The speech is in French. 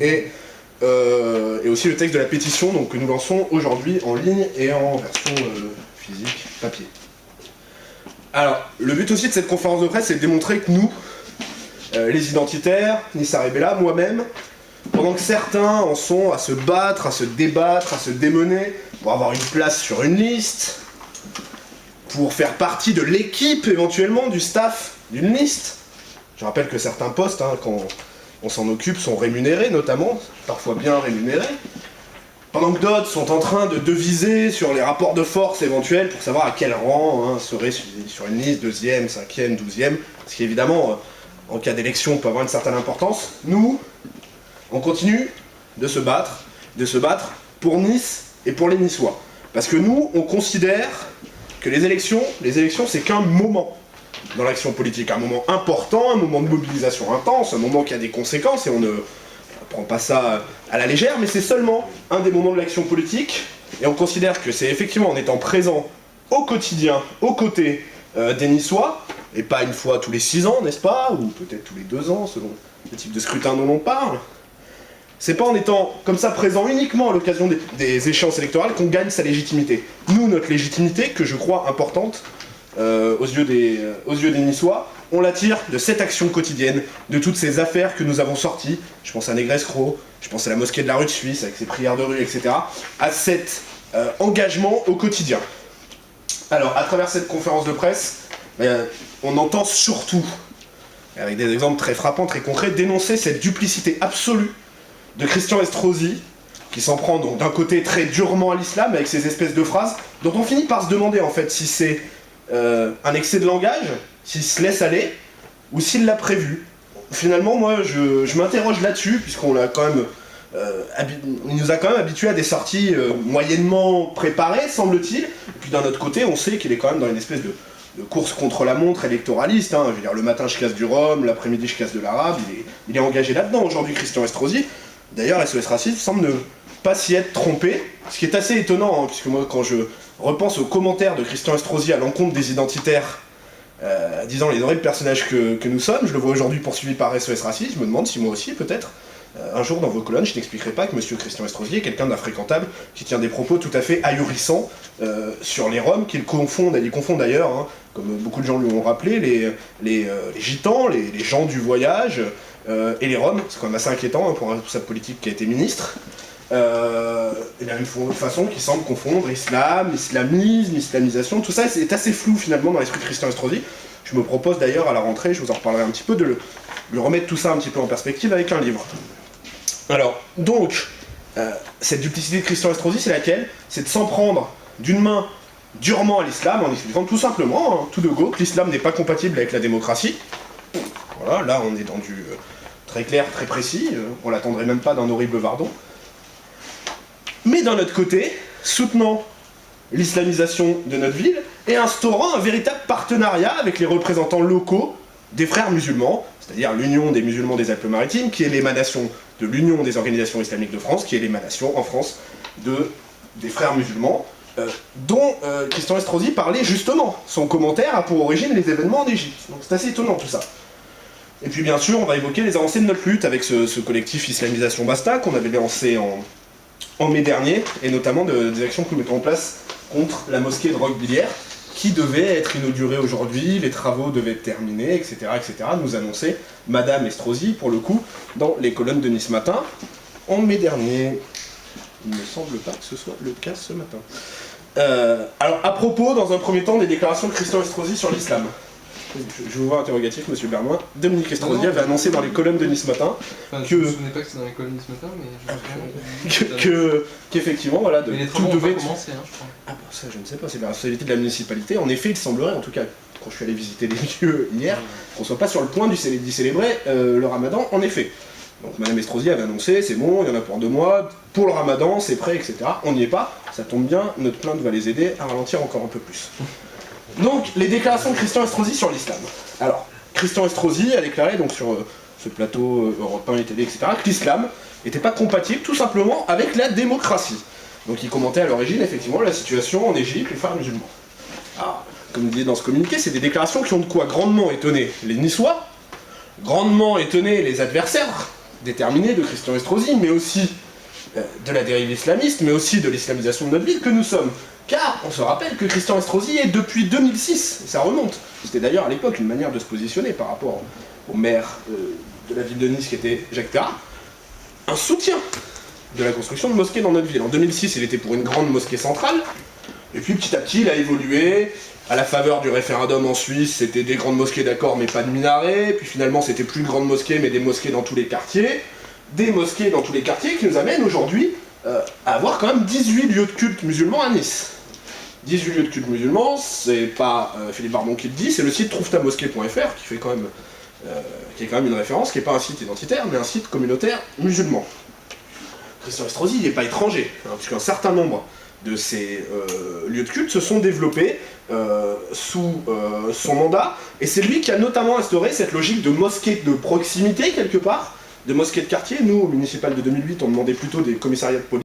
et aussi le texte de la pétition donc, que nous lançons aujourd'hui en ligne et en version physique, papier. Alors, le but aussi de cette conférence de presse, c'est de démontrer que nous, les identitaires, Nissa Rebella, moi-même, pendant que certains en sont à se battre, à se débattre, à se démener, pour avoir une place sur une liste, pour faire partie de l'équipe éventuellement, du staff d'une liste. Je rappelle que certains postes, quand on s'en occupe, sont rémunérés notamment, parfois bien rémunérés. Pendant que d'autres sont en train de deviser sur les rapports de force éventuels pour savoir à quel rang serait sur une liste, 2e, 5e, 12e, ce qui évidemment, en cas d'élection, peut avoir une certaine importance. Nous, on continue de se battre pour Nice et pour les Niçois. Parce que nous, on considère que les élections c'est qu'un moment dans l'action politique, un moment important, un moment de mobilisation intense, un moment qui a des conséquences, et on ne prend pas ça à la légère, mais c'est seulement un des moments de l'action politique, et on considère que c'est effectivement en étant présent au quotidien, aux côtés des Niçois, et pas une fois tous les 6 ans, n'est-ce pas, ou peut-être tous les 2 ans, selon le type de scrutin dont on parle. C'est pas en étant comme ça présent uniquement à l'occasion des échéances électorales qu'on gagne sa légitimité. Nous, notre légitimité, que je crois importante aux yeux des Niçois, on l'attire de cette action quotidienne, de toutes ces affaires que nous avons sorties. Je pense à Négresse-Cros, je pense à la mosquée de la rue de Suisse avec ses prières de rue, etc. À cet engagement au quotidien. Alors, à travers cette conférence de presse, on entend surtout, avec des exemples très frappants, très concrets, dénoncer cette duplicité absolue de Christian Estrosi, qui s'en prend donc d'un côté très durement à l'islam, avec ces espèces de phrases, dont on finit par se demander en fait si c'est un excès de langage, s'il se laisse aller, ou s'il l'a prévu. Finalement, moi, je m'interroge là-dessus, puisqu'on l'a quand même, il nous a quand même habitués à des sorties moyennement préparées, semble-t-il, et puis d'un autre côté, on sait qu'il est quand même dans une espèce de course contre la montre électoraliste, je veux dire, le matin je casse du rhum, l'après-midi je casse de l'arabe, il est engagé là-dedans aujourd'hui, Christian Estrosi. D'ailleurs, SOS Racisme semble ne pas s'y être trompé, ce qui est assez étonnant, puisque moi, quand je repense aux commentaires de Christian Estrosi à l'encontre des identitaires, disant les horribles personnages que nous sommes, je le vois aujourd'hui poursuivi par SOS Racisme, je me demande si moi aussi, peut-être, un jour dans vos colonnes, je n'expliquerai pas que monsieur Christian Estrosi est quelqu'un d'infréquentable, qui tient des propos tout à fait ahurissants sur les Roms, qu'il confond d'ailleurs, comme beaucoup de gens lui ont rappelé, les gitans, les gens du voyage, et les Roms, c'est quand même assez inquiétant pour un responsable politique qui a été ministre. Il y a une façon qui semble confondre islam, islamisme, islamisation, tout ça c'est assez flou finalement dans l'esprit de Christian Estrosi. Je me propose d'ailleurs à la rentrée, je vous en reparlerai un petit peu, de lui remettre tout ça un petit peu en perspective avec un livre. Alors, donc, cette duplicité de Christian Estrosi, c'est laquelle? C'est de s'en prendre d'une main durement à l'islam, en expliquant tout simplement, tout de go, que l'islam n'est pas compatible avec la démocratie. Voilà, là on est dans du très clair, très précis, on l'attendrait même pas d'un horrible Vardon. Mais d'un autre côté, soutenant l'islamisation de notre ville et instaurant un véritable partenariat avec les représentants locaux des frères musulmans, c'est-à-dire l'Union des musulmans des Alpes-Maritimes, qui est l'émanation de l'Union des organisations islamiques de France, qui est l'émanation en France des frères musulmans, dont Christian Estrosi parlait justement. Son commentaire a pour origine les événements en Égypte. Donc c'est assez étonnant tout ça. Et puis bien sûr, on va évoquer les avancées de notre lutte avec ce collectif Islamisation Basta qu'on avait lancé en mai dernier, et notamment des actions que nous mettons en place contre la mosquée de Roquebillière, qui devait être inaugurée aujourd'hui, les travaux devaient être terminés, etc., etc., nous annonçait Madame Estrosi, pour le coup, dans les colonnes de Nice Matin, en mai dernier. Il ne me semble pas que ce soit le cas ce matin. Alors, à propos, dans un premier temps, des déclarations de Christian Estrosi sur l'islam. Je vous vois interrogatif, monsieur Bernoin. Dominique Estrosi avait annoncé dans les colonnes de Nice Matin Je me souvenais pas que c'était dans les colonnes de Nice Matin, mais je me souviens. Qu'effectivement, voilà, mais les travaux tout devait ont pas commencé, je crois. Ah bah ça, je ne sais pas, c'est la responsabilité de la municipalité. En effet, il semblerait, en tout cas, quand je suis allé visiter les lieux hier, qu'on soit pas sur le point d'y célébrer le ramadan, en effet. Donc Madame Estrosi avait annoncé, c'est bon, il y en a pour 2 mois, pour le ramadan, c'est prêt, etc. On n'y est pas, ça tombe bien, notre plainte va les aider à ralentir encore un peu plus. Donc, les déclarations de Christian Estrosi sur l'islam. Alors, Christian Estrosi a déclaré, donc sur ce plateau européen et télé, etc., que l'islam n'était pas compatible, tout simplement, avec la démocratie. Donc il commentait à l'origine, effectivement, la situation en Égypte, les frères musulmans. Alors, comme il disait dans ce communiqué, c'est des déclarations qui ont de quoi grandement étonner les Niçois, grandement étonner les adversaires déterminée de Christian Estrosi, mais aussi de la dérive islamiste, mais aussi de l'islamisation de notre ville que nous sommes. Car on se rappelle que Christian Estrosi est depuis 2006, et ça remonte. C'était d'ailleurs à l'époque une manière de se positionner par rapport au maire de la ville de Nice qui était Jacques Tarrat, un soutien de la construction de mosquées dans notre ville. En 2006, il était pour une grande mosquée centrale, et puis petit à petit, il a évolué. À la faveur du référendum en Suisse, c'était des grandes mosquées d'accord, mais pas de minarets. Puis finalement, c'était plus de grandes mosquées, mais des mosquées dans tous les quartiers. Des mosquées dans tous les quartiers qui nous amènent aujourd'hui à avoir quand même 18 lieux de culte musulmans à Nice. 18 lieux de culte musulmans, c'est pas Philippe Barbon qui le dit, c'est le site trouvetamosquée.fr qui est quand même une référence, qui n'est pas un site identitaire, mais un site communautaire musulman. Christian Estrosi, il n'est pas étranger, puisqu'un certain nombre de ces lieux de culte se sont développés sous son mandat, et c'est lui qui a notamment instauré cette logique de mosquée de proximité, quelque part, de mosquée de quartier. Nous, au municipal de 2008, on demandait plutôt des commissariats de police